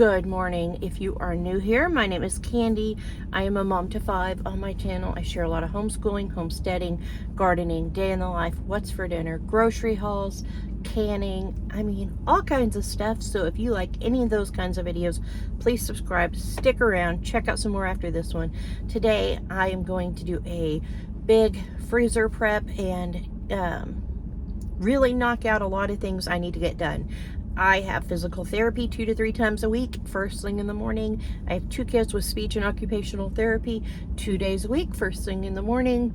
Good morning. If you are new here, my name is Candy. I am a mom to 5. On my channel, I share a lot of homeschooling, homesteading, gardening, day in the life, what's for dinner, grocery hauls, canning, all kinds of stuff. So if you like any of those kinds of videos, please subscribe, stick around, check out some more after this one. Today, I am going to do a big freezer prep and really knock out a lot of things I need to get done. I have physical therapy 2 to 3 times a week, first thing in the morning. I have 2 kids with speech and occupational therapy 2 days a week, first thing in the morning.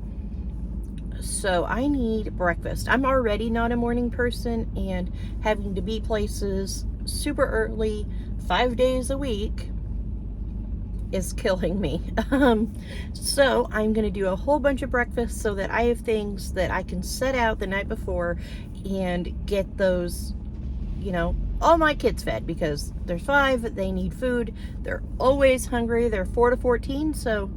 So I need breakfast. I'm already not a morning person, and having to be places super early 5 days a week is killing me. So I'm going to do a whole bunch of breakfast so that I have things that I can set out the night before and get those, all my kids fed, because they're 5, they need food, they're always hungry, they're 4 to 14, so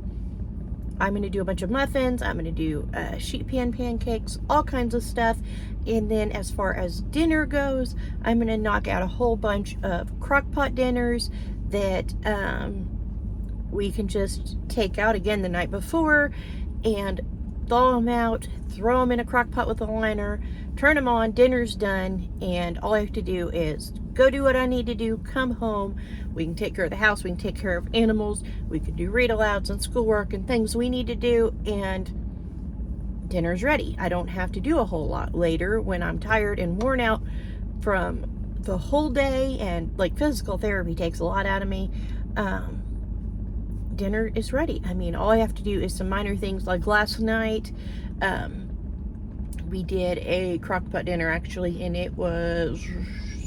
I'm going to do a bunch of muffins, I'm going to do sheet pan pancakes, all kinds of stuff. And then as far as dinner goes, I'm going to knock out a whole bunch of crock pot dinners that we can just take out again the night before and thaw them out, throw them in a crock pot with a liner, turn them on, dinner's done, and all I have to do is go do what I need to do, come home, we can take care of the house, we can take care of animals, we can do read-alouds and schoolwork and things we need to do, and dinner's ready. I don't have to do a whole lot later when I'm tired and worn out from the whole day, and physical therapy takes a lot out of me. Dinner is ready. All I have to do is some minor things, like last night, we did a crock pot dinner actually, and it was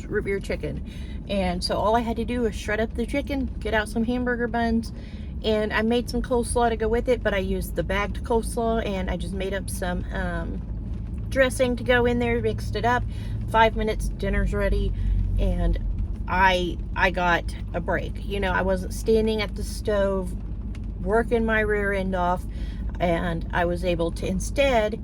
root beer chicken. And so all I had to do was shred up the chicken, get out some hamburger buns, and I made some coleslaw to go with it, but I used the bagged coleslaw, and I just made up some dressing to go in there, mixed it up. 5 minutes, dinner's ready, and I got a break. I wasn't standing at the stove working my rear end off, and I was able to instead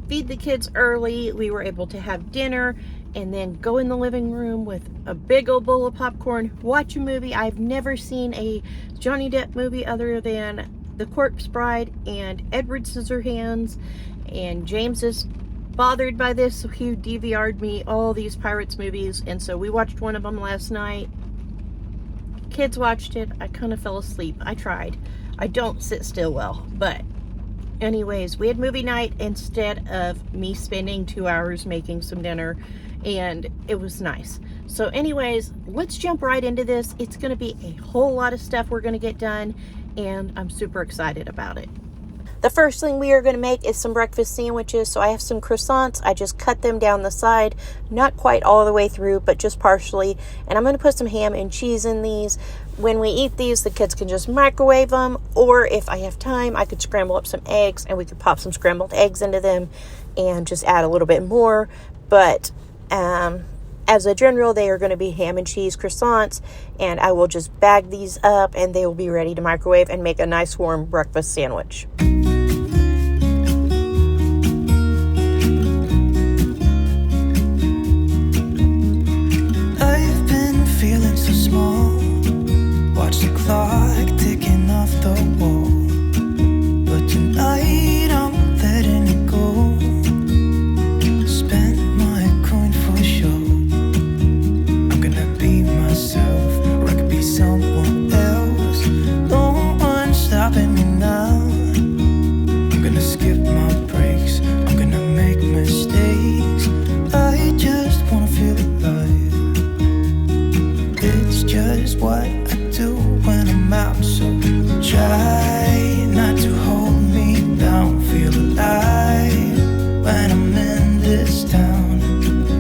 feed the kids early. We were able to have dinner and then go in the living room with a big old bowl of popcorn, watch a movie. I've never seen a Johnny Depp movie other than The Corpse Bride and Edward Scissorhands, and James is bothered by this, so he DVR'd me all these Pirates movies, and so we watched one of them last night. Kids watched it. I kind of fell asleep. I tried. I don't sit still well, but anyways, we had movie night instead of me spending 2 hours making some dinner, and it was nice. So anyways, let's jump right into this. It's going to be a whole lot of stuff we're going to get done, and I'm super excited about it. The first thing we are going to make is some breakfast sandwiches. So I have some croissants. I just cut them down the side, not quite all the way through, but just partially. And I'm going to put some ham and cheese in these. When we eat these, the kids can just microwave them. Or if I have time, I could scramble up some eggs, and we could pop some scrambled eggs into them and just add a little bit more. But as a general, they are going to be ham and cheese croissants, and I will just bag these up, and they will be ready to microwave and make a nice warm breakfast sandwich. I've been feeling so small. Watch the clock ticking off the wall, but tonight I'm letting it go. Spend my coin for sure. I'm gonna be myself, or I could be someone else. No one's stopping me now. I'm gonna skip my breaks, I'm gonna make mistakes. I just wanna feel alive. It's just what I do when I'm out, so try not to hold me down. Feel alive when I'm in this town.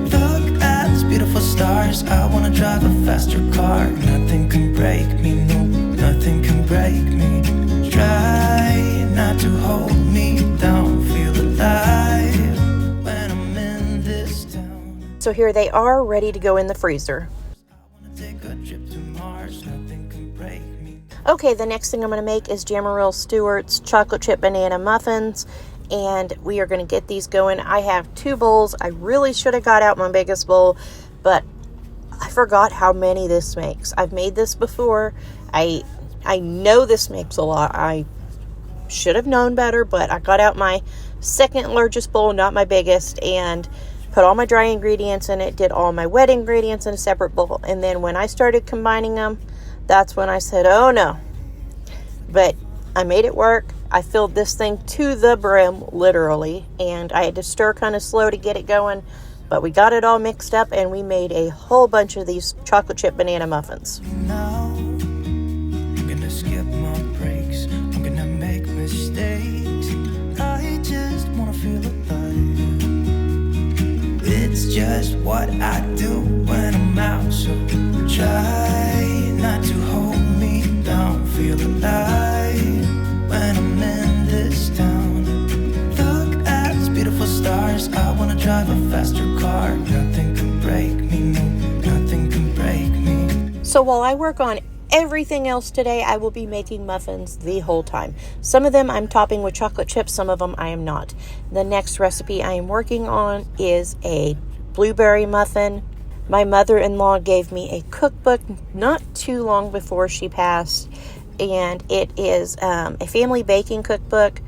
Look at these beautiful stars. I wanna drive a faster car. Nothing can break me, no, nothing can break me. Try not to hold me down. Feel alive when I'm in this town. So here they are, ready to go in the freezer. Okay, the next thing I'm going to make is Jamarill Stewart's chocolate chip banana muffins, and we are going to get these going. I have 2 bowls. I really should have got out my biggest bowl, but I forgot how many this makes. I've made this before. I know this makes a lot. I should have known better, but I got out my second largest bowl, not my biggest, and put all my dry ingredients in it, did all my wet ingredients in a separate bowl. And then when I started combining them, that's when I said, oh no. But I made it work. I filled this thing to the brim, literally, and I had to stir kind of slow to get it going. But we got it all mixed up, and we made a whole bunch of these chocolate chip banana muffins. Now I'm gonna skip my breaks. I'm gonna make mistakes. I just wanna feel alive. It's just what I do when I'm out. So try not to hold me down. Feel alive when I'm in this town. Look at these beautiful stars. I wanna drive a faster car. Nothing can break me, no, nothing can break me. So while I work on everything else today, I will be making muffins the whole time. Some of them I'm topping with chocolate chips, some of them I am not. The next recipe I am working on is a blueberry muffin. My mother-in-law gave me a cookbook not too long before she passed, and it is a family baking cookbook.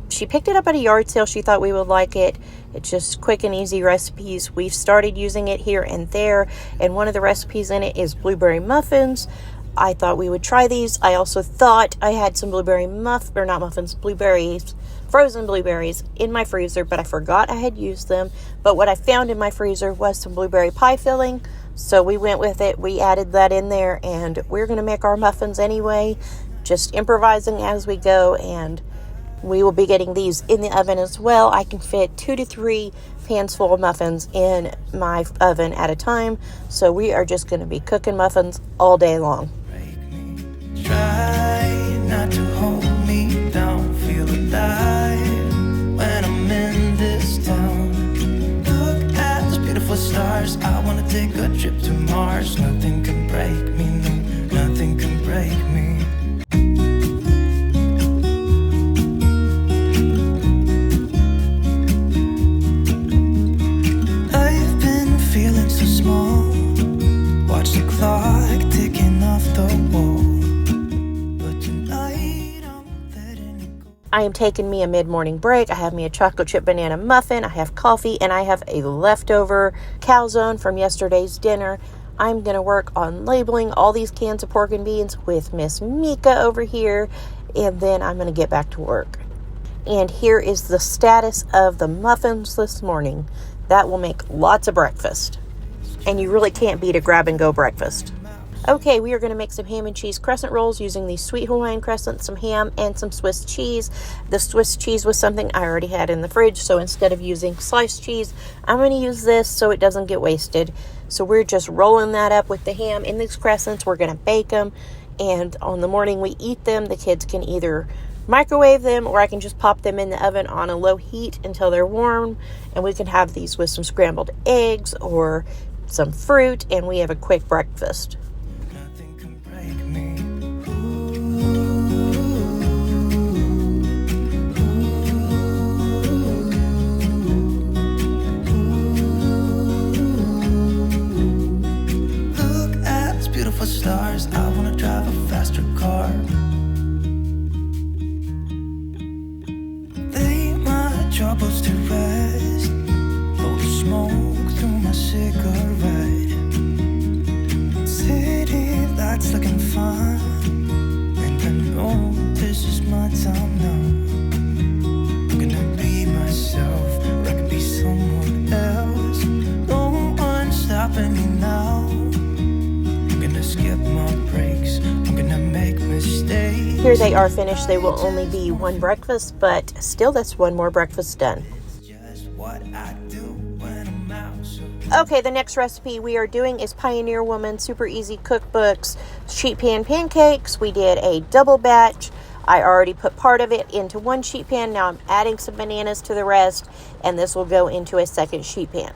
She picked it up at a yard sale. She thought we would like it. It's just quick and easy recipes. We've started using it here and there, and one of the recipes in it is blueberry muffins. I thought we would try these. I also thought I had some blueberries, frozen blueberries in my freezer, but I forgot I had used them. But what I found in my freezer was some blueberry pie filling, so we went with it. We added that in there, and we're going to make our muffins anyway, just improvising as we go, and we will be getting these in the oven as well. I can fit 2 to 3 pans full of muffins in my oven at a time, so we are just going to be cooking muffins all day long. Try not to hold me down, feel alive when I'm in this town. Look at those beautiful stars. I wanna take a trip to Mars. Nothing can break me, no, nothing can break me. I've been feeling so small. Watch the clock ticking off the wall. I am taking me a mid-morning break. I have me a chocolate chip banana muffin. I have coffee, and I have a leftover calzone from yesterday's dinner. I'm going to work on labeling all these cans of pork and beans with Miss Mika over here, and then I'm going to get back to work. And here is the status of the muffins this morning. That will make lots of breakfast. And you really can't beat a grab-and-go breakfast. Okay, we are going to make some ham and cheese crescent rolls using these sweet Hawaiian crescents, some ham, and some Swiss cheese. The Swiss cheese was something I already had in the fridge, so instead of using sliced cheese, I'm going to use this so it doesn't get wasted. So we're just rolling that up with the ham in these crescents. We're going to bake them, and on the morning we eat them, the kids can either microwave them, or I can just pop them in the oven on a low heat until they're warm, and we can have these with some scrambled eggs or some fruit, and we have a quick breakfast. Stars, I wanna drive a faster car. Lay my troubles to rest. Blow the smoke through my cigarette. City lights looking fine, and I know this is my time now. I'm gonna be myself, or I could be someone else. No one's stopping me now. Skip my breaks. I'm gonna make mistakes. Here they are finished. They will only be one breakfast, but still that's one more breakfast done. Okay, the next recipe we are doing is Pioneer Woman Super Easy Cookbooks sheet pan pancakes. We did a double batch. I already put part of it into one sheet pan. Now I'm adding some bananas to the rest, and this will go into a second sheet pan.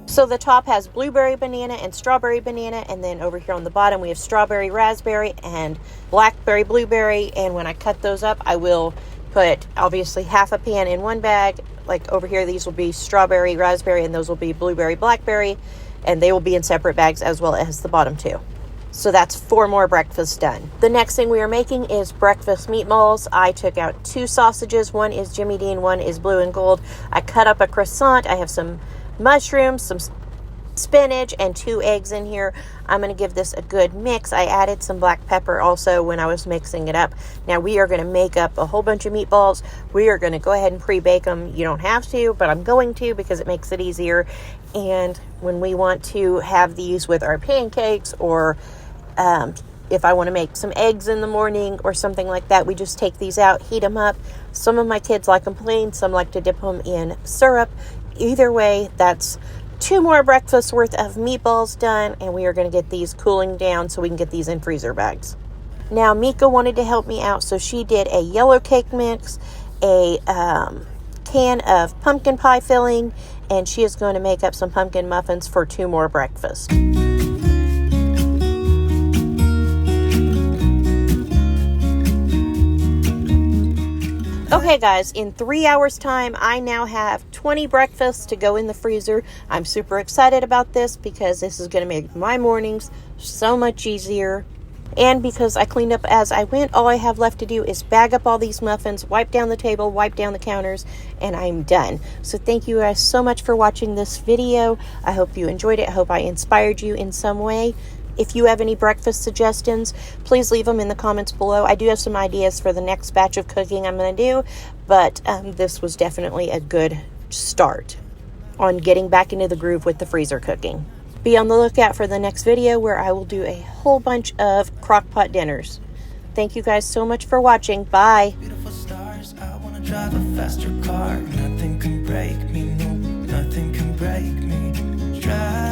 So the top has blueberry banana and strawberry banana, and then over here on the bottom we have strawberry raspberry and blackberry blueberry, and when I cut those up I will put obviously half a pan in one bag. Like over here, these will be strawberry, raspberry, and those will be blueberry, blackberry, and they will be in separate bags as well as the bottom two. So that's 4 more breakfasts done. The next thing we are making is breakfast meatballs. I took out 2 sausages. One is Jimmy Dean, one is blue and gold. I cut up a croissant. I have some mushrooms, some spinach, and 2 eggs in here. I'm going to give this a good mix. I added some black pepper also when I was mixing it up. Now we are going to make up a whole bunch of meatballs. We are going to go ahead and pre-bake them. You don't have to, but I'm going to because it makes it easier. And when we want to have these with our pancakes, or if I want to make some eggs in the morning or something like that, we just take these out, heat them up. Some of my kids like them plain, some like to dip them in syrup. Either way, that's 2 more breakfasts worth of meatballs done, and we are going to get these cooling down so we can get these in freezer bags. Now, Mika wanted to help me out, so she did a yellow cake mix, a can of pumpkin pie filling, and she is going to make up some pumpkin muffins for 2 more breakfasts. Okay guys, in 3 hours time, I now have 20 breakfasts to go in the freezer. I'm super excited about this because this is going to make my mornings so much easier. And because I cleaned up as I went, all I have left to do is bag up all these muffins, wipe down the table, wipe down the counters, and I'm done. So thank you guys so much for watching this video. I hope you enjoyed it. I hope I inspired you in some way. If you have any breakfast suggestions, please leave them in the comments below. I do have some ideas for the next batch of cooking I'm going to do, but this was definitely a good start on getting back into the groove with the freezer cooking. Be on the lookout for the next video where I will do a whole bunch of crock-pot dinners. Thank you guys so much for watching. Bye. Beautiful stars, I wanna drive a faster car. Nothing can break me, no, nothing can break me. Drive